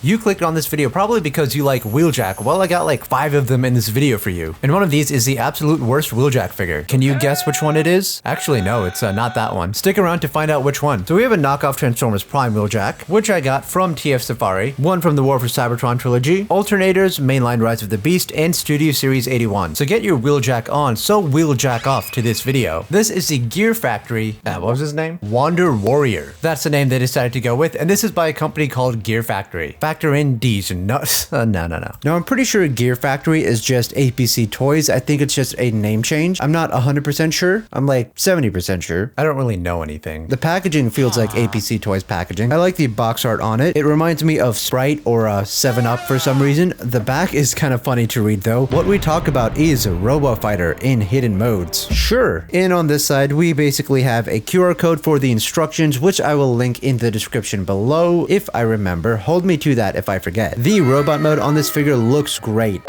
You clicked on this video probably because you like Wheeljack. Well, I got like 5 of them in this video for you. And one of these is the absolute worst Wheeljack figure. Can you guess which one it is? Actually, no, it's not that one. Stick around to find out which one. So we have a knockoff Transformers Prime Wheeljack, which I got from TF Safari, one from the War for Cybertron trilogy, alternators, mainline Rise of the Beast, and Studio Series 81. So get your Wheeljack on, so Wheeljack off to this video. This is the Gear Factory, what was his name? Wander Warrior. That's the name they decided to go with, and this is by a company called Gear Factory. Factor in D's and nuts. No. Now, I'm pretty sure Gear Factory is just APC Toys. I think it's just a name change. I'm not 100% sure. I'm like 70% sure. I don't really know anything. The packaging feels like APC Toys packaging. I like the box art on it. It reminds me of Sprite or 7-Up for some reason. The back is kind of funny to read though. What we talk about is Robo Fighter in hidden modes. Sure. And on this side, we basically have a QR code for the instructions, which I will link in the description below if I remember. Hold me to that if I forget. The robot mode on this figure looks great.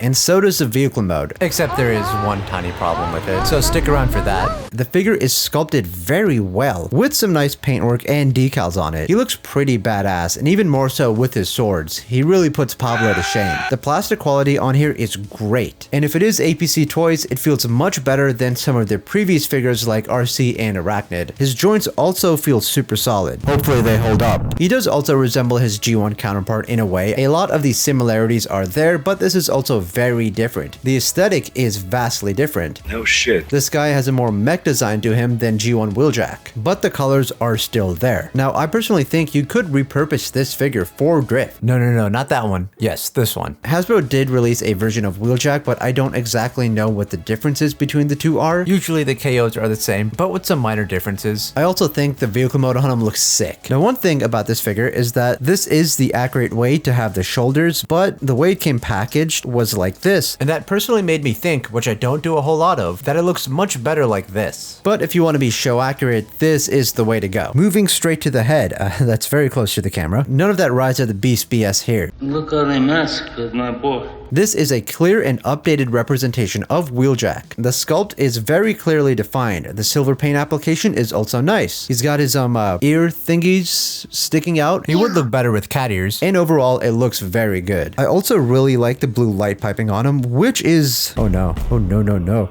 And so does the vehicle mode, except there is one tiny problem with it, so stick around for that. The figure is sculpted very well, with some nice paintwork and decals on it. He looks pretty badass, and even more so with his swords. He really puts Pablo to shame. The plastic quality on here is great, and if it is APC Toys, it feels much better than some of their previous figures like RC and Arachnid. His joints also feel super solid. Hopefully they hold up. He does also resemble his G1 counterpart in a way. A lot of the similarities are there, but this is also very different. The aesthetic is vastly different. No shit. This guy has a more mech design to him than G1 Wheeljack, but the colors are still there. Now, I personally think you could repurpose this figure for Drift. No, not that one. Yes, this one. Hasbro did release a version of Wheeljack, but I don't exactly know what the differences between the two are. Usually the KOs are the same, but with some minor differences. I also think the vehicle mode on him looks sick. Now, one thing about this figure is that this is the accurate way to have the shoulders, but the way it came packaged was like this. And that personally made me think, which I don't do a whole lot of, that it looks much better like this. But if you want to be show accurate, this is the way to go. Moving straight to the head, that's very close to the camera. None of that Rise of the Beast BS here. Look how they massacred my boy. This is a clear and updated representation of Wheeljack. The sculpt is very clearly defined. The silver paint application is also nice. He's got his ear thingies sticking out. He would look better with cat ears. And overall, it looks very good. I also really like the blue light piping on him, which is... Oh no.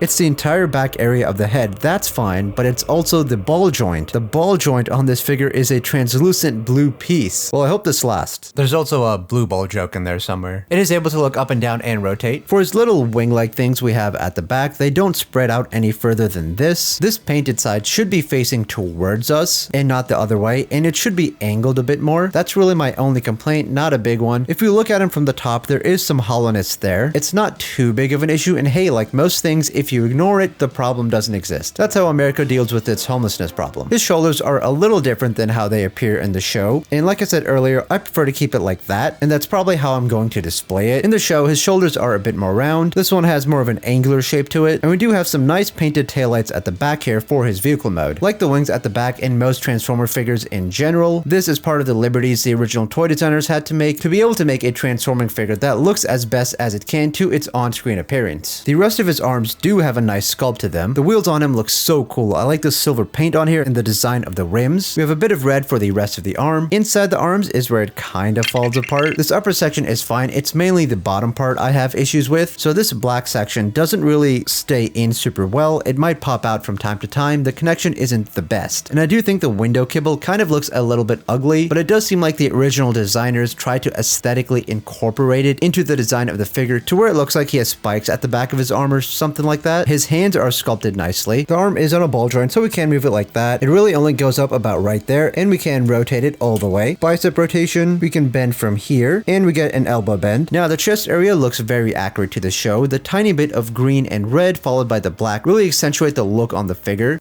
It's the entire back area of the head. That's fine, but it's also the ball joint. The ball joint on this figure is a translucent blue piece. Well, I hope this lasts. There's also a blue ball joke in there somewhere. It is able to look up and down and rotate. For his little wing-like things we have at the back, they don't spread out any further than this. This painted side should be facing towards us and not the other way, and it should be angled a bit more. That's really my only complaint, not a big one. If you look at him from the top, there is some hollowness there. It's not too big of an issue, and hey, like most things, if you ignore it, the problem doesn't exist. That's how America deals with its homelessness problem. His shoulders are a little different than how they appear in the show, and like I said earlier, I prefer to keep it like that, and that's probably how I'm going to display it. In the show, his shoulders are a bit more round. This one has more of an angular shape to it, and we do have some nice painted taillights at the back here for his vehicle mode. Like the wings at the back in most Transformer figures in general, this is part of the liberties the original toy designers had to make to be able to make a transforming figure that looks as best as it can to its on-screen appearance. The rest of his arms do have a nice sculpt to them. The wheels on him look so cool. I like the silver paint on here and the design of the rims. We have a bit of red for the rest of the arm. Inside the arms is where it kind of falls apart. This upper section is fine. It's mainly the bottom part I have issues with. So this black section doesn't really stay in super well. It might pop out from time to time. The connection isn't the best. And I do think the window kibble kind of looks a little bit ugly, but it does seem like the original designers tried to aesthetically incorporate it into the design of the figure to where it looks like he has spikes at the back of his arm or something like that. His hands are sculpted nicely. The arm is on a ball joint, so we can move it like that. It really only goes up about right there, and we can rotate it all the way. Bicep rotation, we can bend from here, and we get an elbow bend. Now the chest area looks very accurate to the show. The tiny bit of green and red followed by the black really accentuate the look on the figure.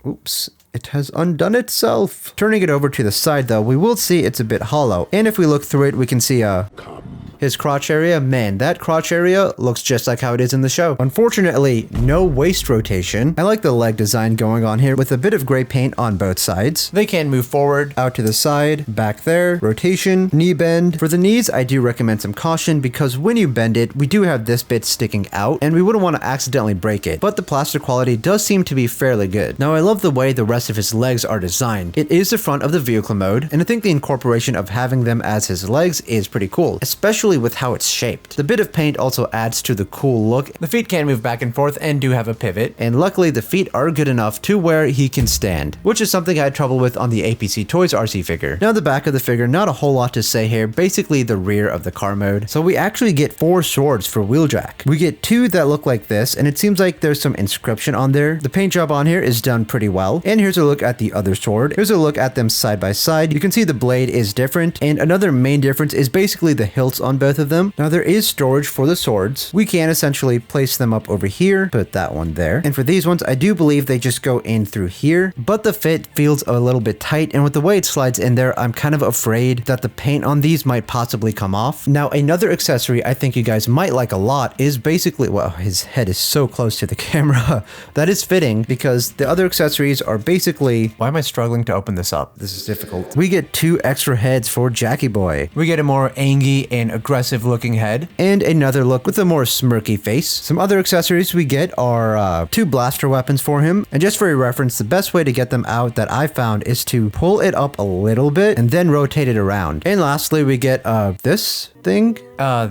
Oops. It has undone itself. Turning it over to the side though, we will see it's a bit hollow. And if we look through it, we can see a... Come His crotch area, man, that crotch area looks just like how it is in the show. Unfortunately, no waist rotation. I like the leg design going on here with a bit of gray paint on both sides. They can move forward, out to the side, back there, rotation, knee bend. For the knees, I do recommend some caution because when you bend it, we do have this bit sticking out and we wouldn't want to accidentally break it, but the plaster quality does seem to be fairly good. Now I love the way the rest of his legs are designed. It is the front of the vehicle mode, and I think the incorporation of having them as his legs is pretty cool, especially with how it's shaped. The bit of paint also adds to the cool look. The feet can move back and forth and do have a pivot, and luckily the feet are good enough to where he can stand, which is something I had trouble with on the APC Toys RC figure. Now the back of the figure, not a whole lot to say here, basically the rear of the car mode. So we actually get 4 swords for Wheeljack. We get 2 that look like this, and it seems like there's some inscription on there. The paint job on here is done pretty well. And here's a look at the other sword. Here's a look at them side by side. You can see the blade is different, and another main difference is basically the hilts on both of them. Now there is storage for the swords. We can essentially place them up over here, put that one there. And for these ones, I do believe they just go in through here, but the fit feels a little bit tight, and with the way it slides in there, I'm kind of afraid that the paint on these might possibly come off. Now another accessory I think you guys might like a lot is basically, well, his head is so close to the camera. That is fitting because the other accessories are basically, why am I struggling to open this up? This is difficult. We get 2 extra heads for Jackie Boy. We get a more angry and aggressive looking head and another look with a more smirky face. Some other accessories we get are 2 blaster weapons for him, and just for your reference, the best way to get them out that I found is to pull it up a little bit and then rotate it around. And lastly, we get this thing.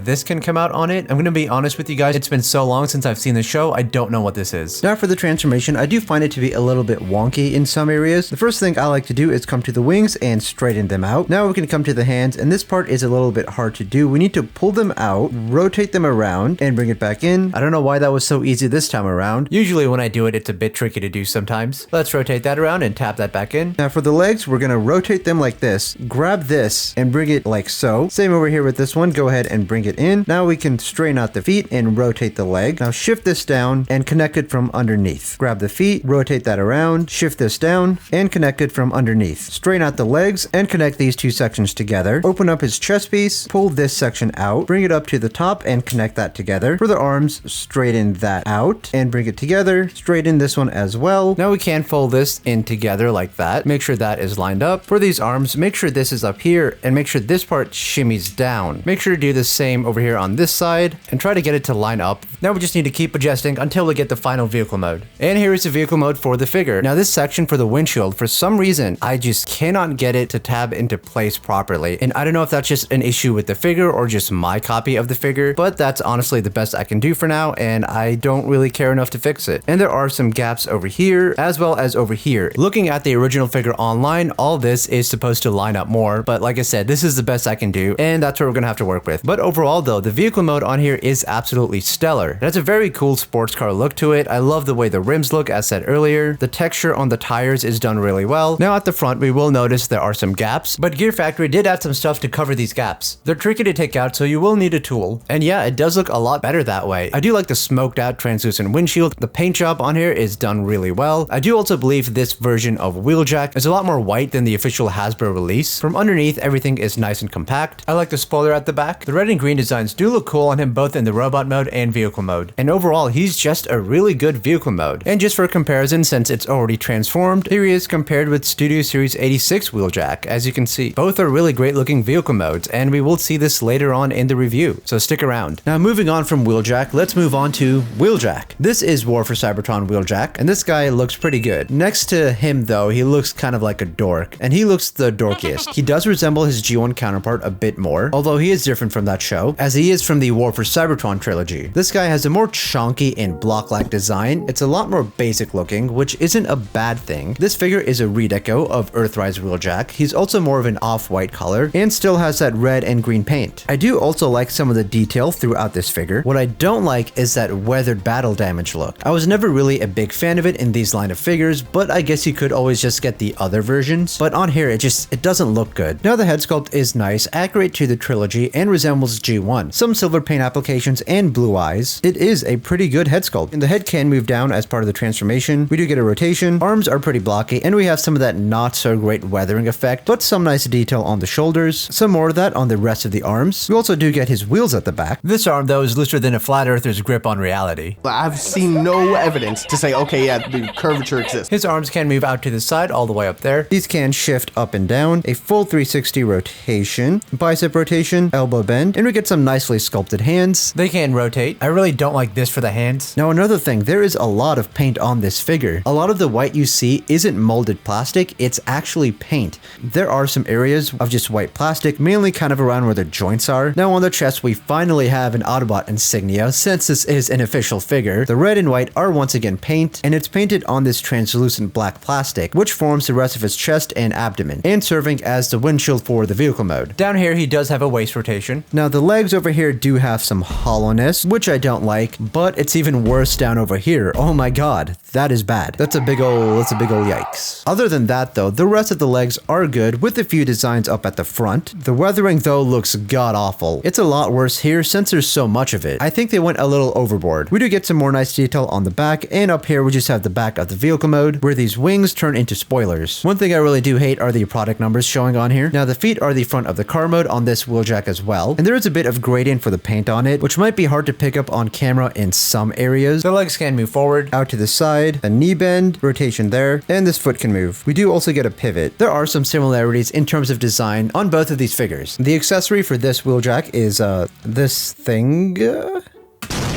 This can come out on it. I'm gonna be honest with you guys, it's been so long since I've seen the show, I don't know what this is. Now for the transformation, I do find it to be a little bit wonky in some areas. The first thing I like to do is come to the wings and straighten them out. Now we can come to the hands, and this part is a little bit hard to do. We need to pull them out, rotate them around, and bring it back in. I don't know why that was so easy this time around. Usually when I do it, it's a bit tricky to do sometimes. Let's rotate that around and tap that back in. Now for the legs, we're gonna rotate them like this, grab this, and bring it like so. Same over here with this one. Go ahead and bring it in. Now we can straighten out the feet and rotate the leg. Now shift this down and connect it from underneath. Grab the feet, rotate that around, shift this down, and connect it from underneath. Straighten out the legs and connect these 2 sections together. Open up his chest piece, pull this section out, bring it up to the top and connect that together. For the arms, straighten that out and bring it together. Straighten this one as well. Now we can fold this in together like that. Make sure that is lined up. For these arms, make sure this is up here and make sure this part shimmies down. Make sure to do the same over here on this side and try to get it to line up. Now we just need to keep adjusting until we get the final vehicle mode. And here is the vehicle mode for the figure. Now this section for the windshield, for some reason, I just cannot get it to tab into place properly. And I don't know if that's just an issue with the figure or just my copy of the figure, but that's honestly the best I can do for now, and I don't really care enough to fix it. And there are some gaps over here as well as over here. Looking at the original figure online, all this is supposed to line up more, but like I said, this is the best I can do, and that's what we're gonna have to work with. But overall though, the vehicle mode on here is absolutely stellar. It has a very cool sports car look to it. I love the way the rims look, as said earlier. The texture on the tires is done really well. Now at the front, we will notice there are some gaps, but Gear Factory did add some stuff to cover these gaps. They're tricky to take out, so you will need a tool. And yeah, it does look a lot better that way. I do like the smoked out translucent windshield. The paint job on here is done really well. I do also believe this version of Wheeljack is a lot more white than the official Hasbro release. From underneath, everything is nice and compact. I like the spoiler at the back. The red and green designs do look cool on him both in the robot mode and vehicle mode. And overall, he's just a really good vehicle mode. And just for comparison, since it's already transformed, here he is compared with Studio Series 86 Wheeljack. As you can see, both are really great looking vehicle modes, and we will see this later on in the review, so stick around. Now moving on from Wheeljack, let's move on to Wheeljack. This is War for Cybertron Wheeljack, and this guy looks pretty good. Next to him though, he looks kind of like a dork, and he looks the dorkiest. He does resemble his G1 counterpart a bit more, although he is different from that show, as he is from the War for Cybertron trilogy. This guy has a more chonky and block-like design. It's a lot more basic looking, which isn't a bad thing. This figure is a redeco of Earthrise Wheeljack. He's also more of an off-white color and still has that red and green paint. I do also like some of the detail throughout this figure. What I don't like is that weathered battle damage look. I was never really a big fan of it in these line of figures, but I guess you could always just get the other versions. But on here, it doesn't look good. Now the head sculpt is nice, accurate to the trilogy, and resembles G1. Some silver paint applications and blue eyes. this, it is a pretty good head sculpt. And the head can move down as part of the transformation. We do get a rotation. Arms are pretty blocky, and we have some of that not so great weathering effect, but some nice detail on the shoulders. Some more of that on the rest of the arms. We also do get his wheels at the back. This arm, though, is looser than a flat earther's grip on reality. I've seen no evidence to say, okay, yeah, the curvature exists. His arms can move out to the side all the way up there. These can shift up and down, a full 360 rotation, bicep rotation, elbow bend, and we get some nicely sculpted hands. They can rotate. I really don't like this for the hands. Now another thing, there is a lot of paint on this figure. A lot of the white you see isn't molded plastic, it's actually paint. There are some areas of just white plastic, mainly kind of around where the joints are. Now on the chest, we finally have an Autobot insignia, since this is an official figure. The red and white are once again paint, and it's painted on this translucent black plastic, which forms the rest of his chest and abdomen, and serving as the windshield for the vehicle mode. Down here, he does have a waist rotation. Now the legs over here do have some hollowness, which I don't like, but it's even worse down over here. Oh my god, that is bad. That's a big ol' yikes. Other than that though, the rest of the legs are good with a few designs up at the front. The weathering though looks god awful. It's a lot worse here since there's so much of it. I think they went a little overboard. We do get some more nice detail on the back, and up here we just have the back of the vehicle mode where these wings turn into spoilers. One thing I really do hate are the product numbers showing on here. Now the feet are the front of the car mode on this Wheeljack as well, and there is a bit of gradient for the paint on it, which might be hard to pick up on camera in some areas. The legs can move forward, out to the side, a knee bend, rotation there, and this foot can move. We do also get a pivot. There are some similarities in terms of design on both of these figures. The accessory for this Wheeljack is this thing.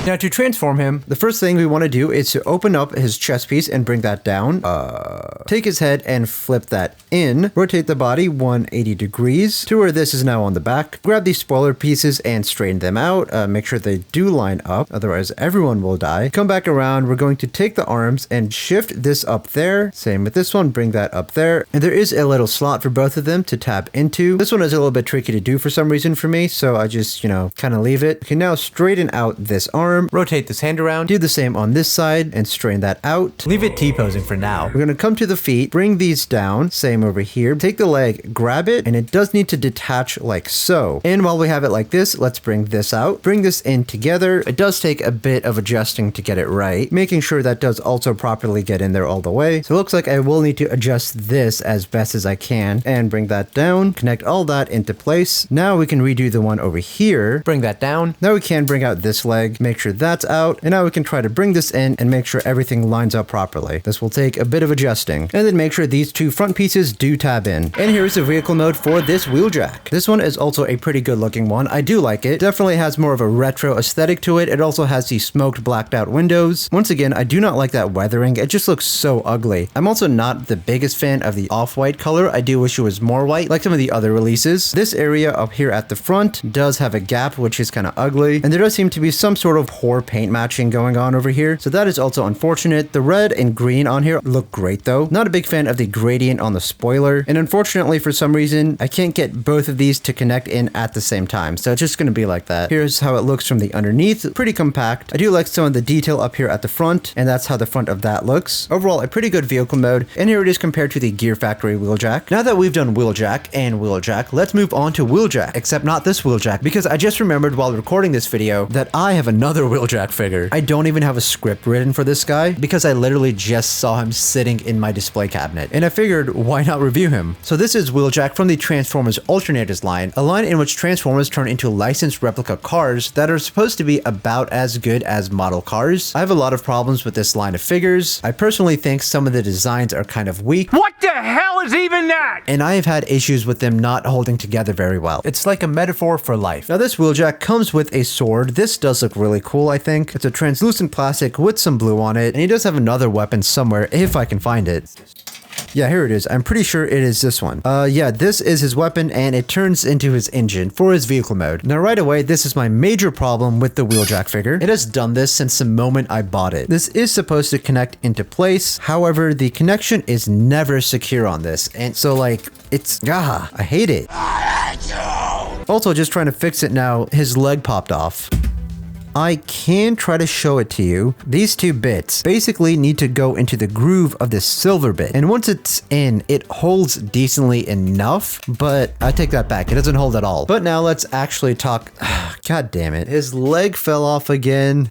Now to transform him, the first thing we want to do is to open up his chest piece and bring that down. Take his head and flip that in. Rotate the body 180 degrees to where this is now on the back. Grab these spoiler pieces and straighten them out. Make sure they do line up, otherwise everyone will die. Come back around. We're going to take the arms and shift this up there. Same with this one, bring that up there. And there is a little slot for both of them to tap into. This one is a little bit tricky to do for some reason for me, so I just, kind of leave it. We can now straighten out this arm. Rotate this hand around. Do the same on this side and straighten that out. Leave it T-posing for now. We're going to come to the feet, bring these down, same over here. Take the leg, grab it, and it does need to detach like so. And while we have it like this, let's bring this out. Bring this in together. It does take a bit of adjusting to get it right, making sure that does also properly get in there all the way. So it looks like I will need to adjust this as best as I can and bring that down, connect all that into place. Now we can redo the one over here. Bring that down. Now we can bring out this leg, make sure that's out, and now we can try to bring this in and make sure everything lines up properly. This will take a bit of adjusting, and then make sure these two front pieces do tab in. And here's the vehicle mode for this Wheeljack. This one is also a pretty good looking one. I do like it. Definitely has more of a retro aesthetic to it. It also has the smoked blacked out windows. Once again, I do not like that weathering. It just looks so ugly. I'm also not the biggest fan of the off-white color. I do wish it was more white like some of the other releases. This area up here at the front does have a gap, which is kind of ugly, and there does seem to be some sort of horror paint matching going on over here, so that is also unfortunate. The red and green on here look great though. Not a big fan of the gradient on the spoiler, and unfortunately for some reason I can't get both of these to connect in at the same time, so it's just going to be like that. Here's how it looks from the underneath. Pretty compact. I do like some of the detail up here at the front, and that's how the front of that looks. Overall, a pretty good vehicle mode, and here it is compared to the Gear Factory Wheeljack. Now that we've done Wheeljack and Wheeljack, let's move on to Wheeljack, except not this Wheeljack, because I just remembered while recording this video that I have another Wheeljack figure. I don't even have a script written for this guy because I literally just saw him sitting in my display cabinet, and I figured why not review him. So this is Wheeljack from the Transformers Alternators line, a line in which Transformers turn into licensed replica cars that are supposed to be about as good as model cars. I have a lot of problems with this line of figures. I personally think some of the designs are kind of weak. What the hell is even that? And I have had issues with them not holding together very well. It's like a metaphor for life. Now this Wheeljack comes with a sword. This does look really cool, I think. It's a translucent plastic with some blue on it, and he does have another weapon somewhere if I can find it. Yeah, here it is. I'm pretty sure it is this one. Yeah, this is his weapon, and it turns into his engine for his vehicle mode. Now, right away, this is my major problem with the Wheeljack figure. It has done this since the moment I bought it. This is supposed to connect into place. However, the connection is never secure on this. And so, like, it's, I hate it. Also, just trying to fix it now, his leg popped off. I can try to show it to you. These two bits basically need to go into the groove of this silver bit. And once it's in, it holds decently enough, but I take that back. It doesn't hold at all. But now let's actually talk. God damn it. His leg fell off again.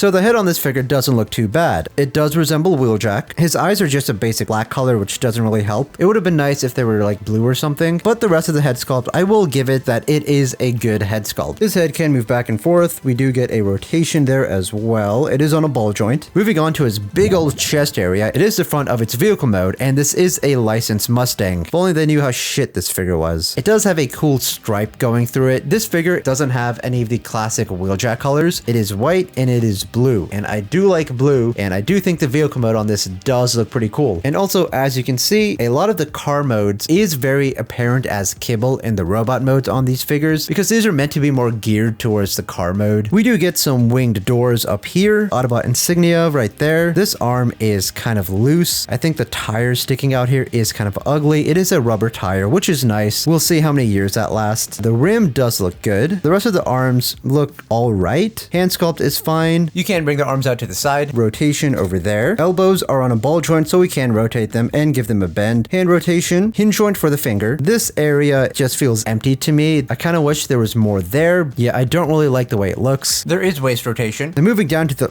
So the head on this figure doesn't look too bad. It does resemble Wheeljack. His eyes are just a basic black color, which doesn't really help. It would have been nice if they were like blue or something, but the rest of the head sculpt, I will give it that it is a good head sculpt. This head can move back and forth. We do get a rotation there as well. It is on a ball joint. Moving on to his big old chest area, it is the front of its vehicle mode, and this is a licensed Mustang. If only they knew how shit this figure was. It does have a cool stripe going through it. This figure doesn't have any of the classic Wheeljack colors. It is white and it is blue, and I do like blue, and I do think the vehicle mode on this does look pretty cool. And also, as you can see, a lot of the car modes is very apparent as kibble in the robot modes on these figures, because these are meant to be more geared towards the car mode. We do get some winged doors up here, Autobot insignia right there. This arm is kind of loose. I think the tire sticking out here is kind of ugly. It is a rubber tire, which is nice. We'll see how many years that lasts. The rim does look good. The rest of the arms look all right. Hand sculpt is fine. You can bring the arms out to the side. Rotation over there. Elbows are on a ball joint, so we can rotate them and give them a bend. Hand rotation. Hinge joint for the finger. This area just feels empty to me. I kind of wish there was more there. Yeah, I don't really like the way it looks. There is waist rotation. And moving down to the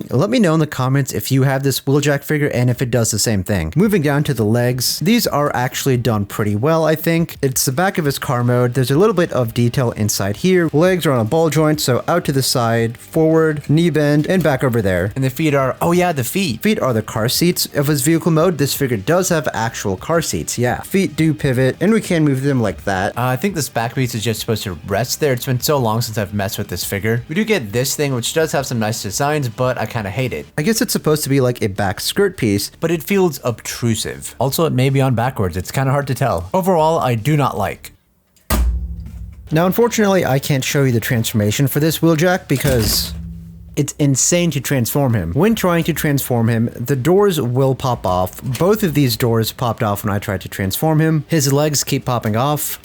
let me know in the comments if you have this Wheeljack figure and if it does the same thing. Moving down to the legs, these are actually done pretty well, I think. It's the back of his car mode. There's a little bit of detail inside here. Legs are on a ball joint, so out to the side, forward, knee bend, and back over there. And the feet are, oh yeah, the feet. Feet are the car seats of his vehicle mode. This figure does have actual car seats, yeah. Feet do pivot, and we can move them like that. I think this back piece is just supposed to rest there. It's been so long since I've messed with this figure. We do get this thing, which does have some nice designs, but I kind of hate it. I guess it's supposed to be like a back skirt piece, but it feels obtrusive. Also, it may be on backwards. It's kind of hard to tell. Overall, I do not like. Now, unfortunately, I can't show you the transformation for this Wheeljack because it's insane to transform him. When trying to transform him, the doors will pop off. Both of these doors popped off when I tried to transform him. His legs keep popping off.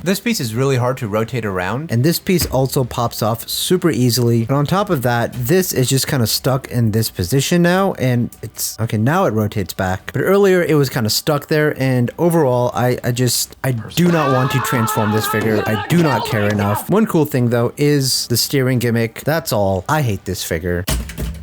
This piece is really hard to rotate around. And this piece also pops off super easily. And on top of that, this is just kind of stuck in this position now. And it's, okay, now it rotates back. But earlier it was kind of stuck there. And overall, I do not want to transform this figure. I do not care enough. One cool thing though is the steering gimmick. That's all. I hate this figure.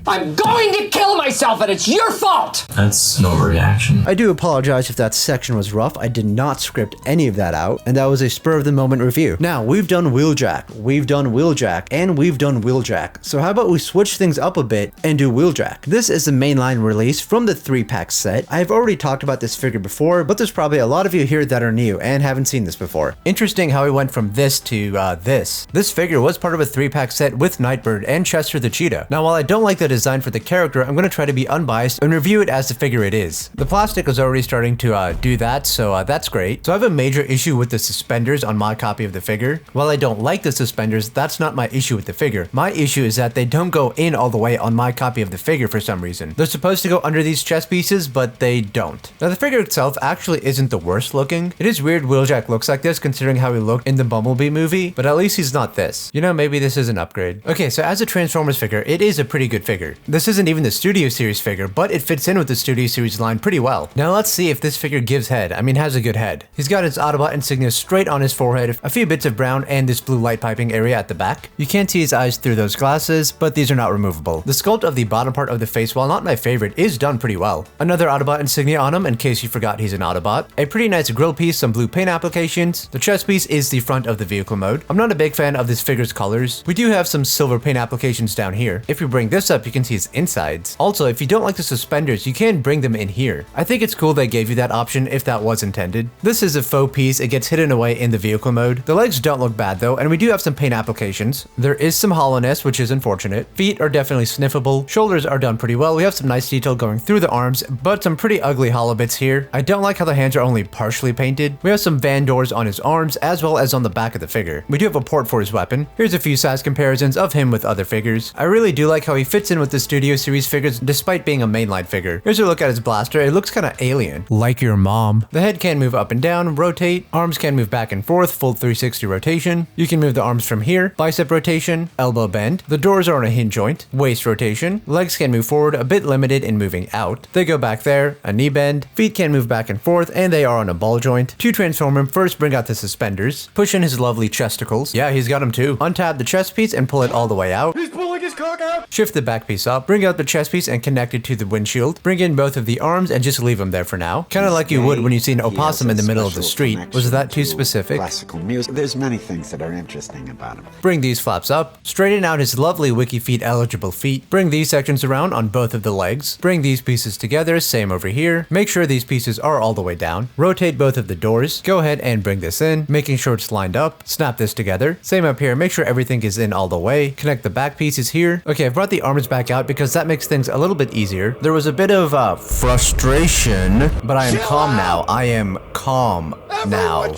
I'm going to kill myself and it's your fault! That's no reaction. I do apologize if that section was rough. I did not script any of that out, and that was a spur of the moment review. Now, we've done Wheeljack, we've done Wheeljack, and we've done Wheeljack. So how about we switch things up a bit and do Wheeljack? This is the mainline release from the 3-pack set. I've already talked about this figure before, but there's probably a lot of you here that are new and haven't seen this before. Interesting how we went from this to this. This figure was part of a 3-pack set with Nightbird and Chester the Cheetah. Now, while I don't like the design for the character, I'm going to try to be unbiased and review it as the figure it is. The plastic is already starting to do that, so that's great. So I have a major issue with the suspenders on my copy of the figure. While I don't like the suspenders, that's not my issue with the figure. My issue is that they don't go in all the way on my copy of the figure for some reason. They're supposed to go under these chest pieces, but they don't. Now the figure itself actually isn't the worst looking. It is weird Wheeljack looks like this considering how he looked in the Bumblebee movie, but at least he's not this. You know, maybe this is an upgrade. Okay, so as a Transformers figure, it is a pretty good figure. This isn't even the Studio Series figure, but it fits in with the Studio Series line pretty well. Now let's see if this figure gives head. I mean, has a good head. He's got his Autobot insignia straight on his forehead, a few bits of brown, and this blue light piping area at the back. You can't see his eyes through those glasses, but these are not removable. The sculpt of the bottom part of the face, while not my favorite, is done pretty well. Another Autobot insignia on him in case you forgot he's an Autobot. A pretty nice grill piece, some blue paint applications. The chest piece is the front of the vehicle mode. I'm not a big fan of this figure's colors. We do have some silver paint applications down here. If we bring this up, you can see his insides. Also, if you don't like the suspenders, you can bring them in here. I think it's cool they gave you that option if that was intended. This is a faux piece. It gets hidden away in the vehicle mode. The legs don't look bad though, and we do have some paint applications. There is some hollowness, which is unfortunate. Feet are definitely sniffable. Shoulders are done pretty well. We have some nice detail going through the arms, but some pretty ugly hollow bits here. I don't like how the hands are only partially painted. We have some van doors on his arms as well as on the back of the figure. We do have a port for his weapon. Here's a few size comparisons of him with other figures. I really do like how he fits in with the Studio Series figures despite being a mainline figure. Here's a look at his blaster. It looks kind of alien. Like your mom. The head can move up and down, rotate. Arms can move back and forth, full 360 rotation. You can move the arms from here. Bicep rotation, elbow bend. The doors are on a hinge joint. Waist rotation. Legs can move forward, a bit limited in moving out. They go back there, a knee bend. Feet can move back and forth, and they are on a ball joint. To transform him, first bring out the suspenders. Push in his lovely chesticles. Yeah, he's got them too. Untap the chest piece and pull it all the way out. He's pulling his cock out. Shift the back piece up, bring out the chest piece and connect it to the windshield. Bring in both of the arms and just leave them there for now. Kind of like you would when you see an opossum in the middle of the street. Was that too specific? Classical music. There's many things that are interesting about him. Bring these flaps up, straighten out his lovely wiki feet eligible feet, bring these sections around on both of the legs, bring these pieces together, same over here, make sure these pieces are all the way down, rotate both of the doors, go ahead and bring this in, making sure it's lined up, snap this together, same up here, make sure everything is in all the way, connect the back pieces here. Okay, I brought the arms back out because that makes things a little bit easier. There was a bit of frustration, but I am calm now. I am calm now.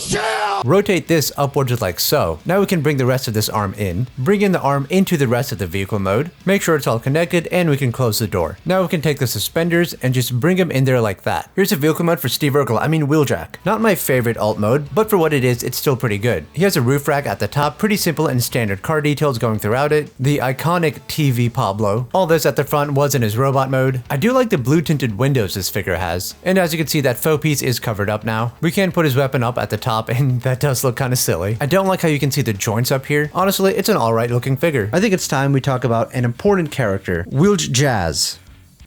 Rotate this upwards like so. Now we can bring the rest of this arm in, bring in the arm into the rest of the vehicle mode, make sure it's all connected, and we can close the door. Now we can take the suspenders and just bring them in there like that. Here's a vehicle mode for Steve Urkel, Wheeljack. Not my favorite alt mode, but for what it is, it's still pretty good. He has a roof rack at the top, pretty simple and standard car details going throughout it. The iconic TV Pablo. All this at the front was in his robot mode. I do like the blue tinted windows this figure has. And as you can see, that faux piece is covered up now. We can put his weapon up at the top, and that does look kind of silly. I don't like how you can see the joints up here. Honestly, it's an alright looking figure. I think it's time we talk about an important character, Wheeljack,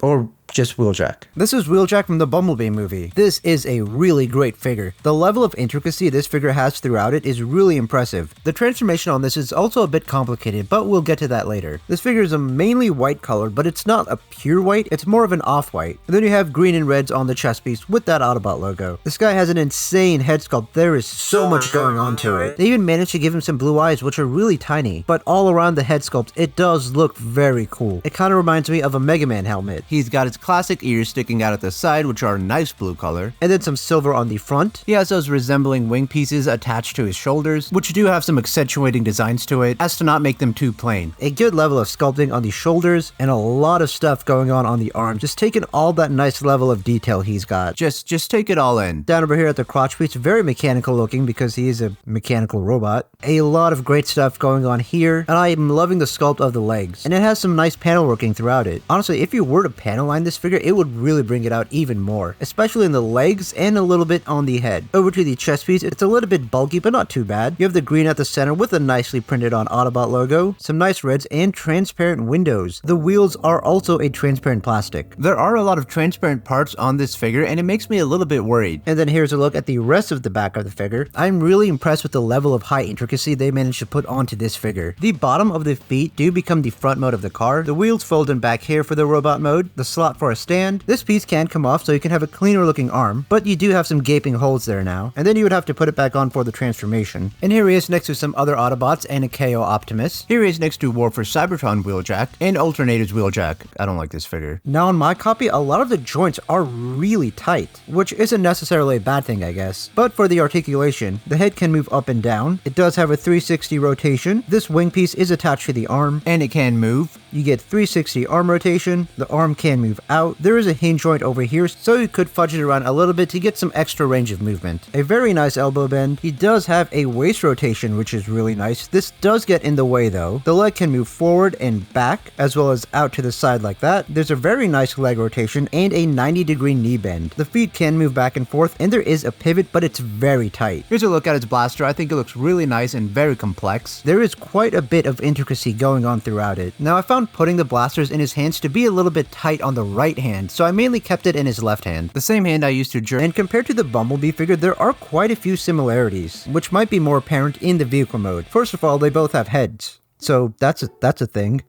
or just Wheeljack. This is Wheeljack from the Bumblebee movie. This is a really great figure. The level of intricacy this figure has throughout it is really impressive. The transformation on this is also a bit complicated, but we'll get to that later. This figure is a mainly white colored, but it's not a pure white, it's more of an off-white. And then you have green and reds on the chest piece with that Autobot logo. This guy has an insane head sculpt. There is so much going on to it. They even managed to give him some blue eyes, which are really tiny, but all around the head sculpt, it does look very cool. It kind of reminds me of a Mega Man helmet. He's got his classic ears sticking out at the side, which are a nice blue color, and then some silver on the front. He has those resembling wing pieces attached to his shoulders, which do have some accentuating designs to it, as to not make them too plain. A good level of sculpting on the shoulders, and a lot of stuff going on the arms, just taking all that nice level of detail he's got. Just take it all in. Down over here at the crotch piece, very mechanical looking because he is a mechanical robot. A lot of great stuff going on here, and I am loving the sculpt of the legs. And it has some nice panel working throughout it. Honestly, if you were to panel line this figure, it would really bring it out even more, especially in the legs and a little bit on the head. Over to the chest piece, it's a little bit bulky, but not too bad. You have the green at the center with a nicely printed on Autobot logo, some nice reds, and transparent windows. The wheels are also a transparent plastic. There are a lot of transparent parts on this figure, and it makes me a little bit worried. And then here's a look at the rest of the back of the figure. I'm really impressed with the level of high intricacy they managed to put onto this figure. The bottom of the feet do become the front mode of the car. The wheels fold in back here for the robot mode, the slot for a stand. This piece can come off so you can have a cleaner looking arm, but you do have some gaping holes there now, and then you would have to put it back on for the transformation. And here he is next to some other Autobots and a KO Optimus. Here he is next to War for Cybertron Wheeljack and Alternators Wheeljack. I don't like this figure. Now on my copy, a lot of the joints are really tight, which isn't necessarily a bad thing, I guess. But for the articulation, the head can move up and down. It does have a 360 rotation. This wing piece is attached to the arm, And it can move. You get 360 arm rotation, the arm can move out. There is a hinge joint over here, so you could fudge it around a little bit to get some extra range of movement. A very nice elbow bend. He does have a waist rotation, which is really nice. This does get in the way though. The leg can move forward and back, as well as out to the side like that. There's a very nice leg rotation and a 90-degree knee bend. The feet can move back and forth, and there is a pivot, but it's very tight. Here's a look at his blaster. I think it looks really nice and very complex. There is quite a bit of intricacy going on throughout it. Now I found putting the blasters in his hands to be a little bit tight on the right hand, so I mainly kept it in his left hand. The same hand I used to jerk. And compared to the Bumblebee figure, there are quite a few similarities, which might be more apparent in the vehicle mode. First of all, they both have heads. So that's a thing.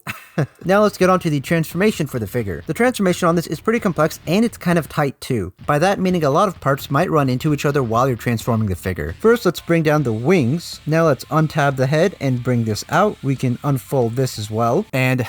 Now let's get on to the transformation for the figure. The transformation on this is pretty complex and it's kind of tight too. By that meaning a lot of parts might run into each other while you're transforming the figure. First, let's bring down the wings. Now let's untab the head and bring this out. We can unfold this as well. And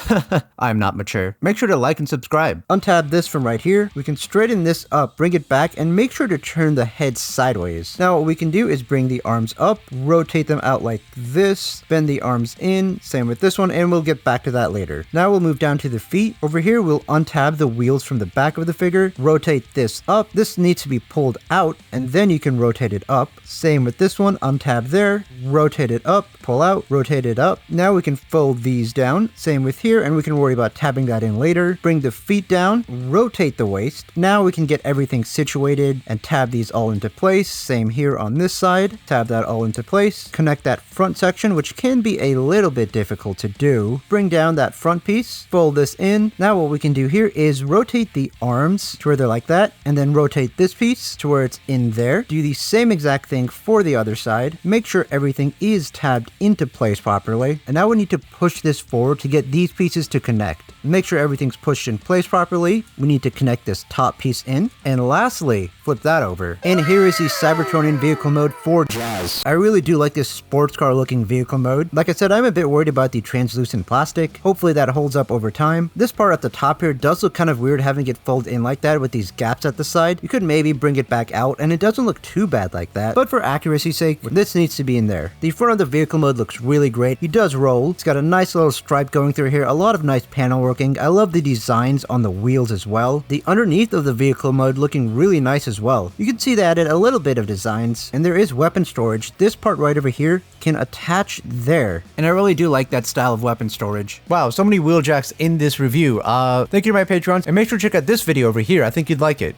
I'm not mature. Make sure to like and subscribe. Untab this from right here. We can straighten this up, bring it back, and make sure to turn the head sideways. Now what we can do is bring the arms up, rotate them out like this, bend the arms in, same with this one, and we'll get back to that later. Now we'll move down to the feet. Over here, we'll untab the wheels from the back of the figure, rotate this up. This needs to be pulled out, and then you can rotate it up. Same with this one, untab there, rotate it up, pull out, rotate it up. Now we can fold these down. Same with here, and we can worry about tabbing that in later. Bring the feet down, rotate the waist. Now we can get everything situated and tab these all into place. Same here on this side, tab that all into place. Connect that front section, which can be a little bit difficult to do. Bring down that front piece, fold this in. Now what we can do here is rotate the arms to where they're like that, and then rotate this piece to where it's in there. Do the same exact thing for the other side. Make sure everything is tabbed into place properly. And now we need to push this forward to get these pieces to connect. Make sure everything's pushed in place properly. We need to connect this top piece in. And lastly, flip that over. And here is the Cybertronian vehicle mode for Jazz. I really do like this sports car looking vehicle mode. Like I said, I'm a bit worried about the translucent plastic. Hopefully that holds up over time. This part at the top here does look kind of weird having it fold in like that with these gaps at the side. You could maybe bring it back out and it doesn't look too bad like that. But for accuracy's sake, this needs to be in there. The front of the vehicle mode looks really great. He does roll. It's got a nice little stripe going through here. A lot of nice panel working. I love the designs on the wheels as well. The underneath of the vehicle mode looking really nice as well. You can see they added a little bit of designs, and there is weapon storage. This part right over here can attach there. And I really do like that style of weapon storage. Wow, so many Wheeljacks in this review. Thank you to my patrons, and make sure to check out this video over here. I think you'd like it.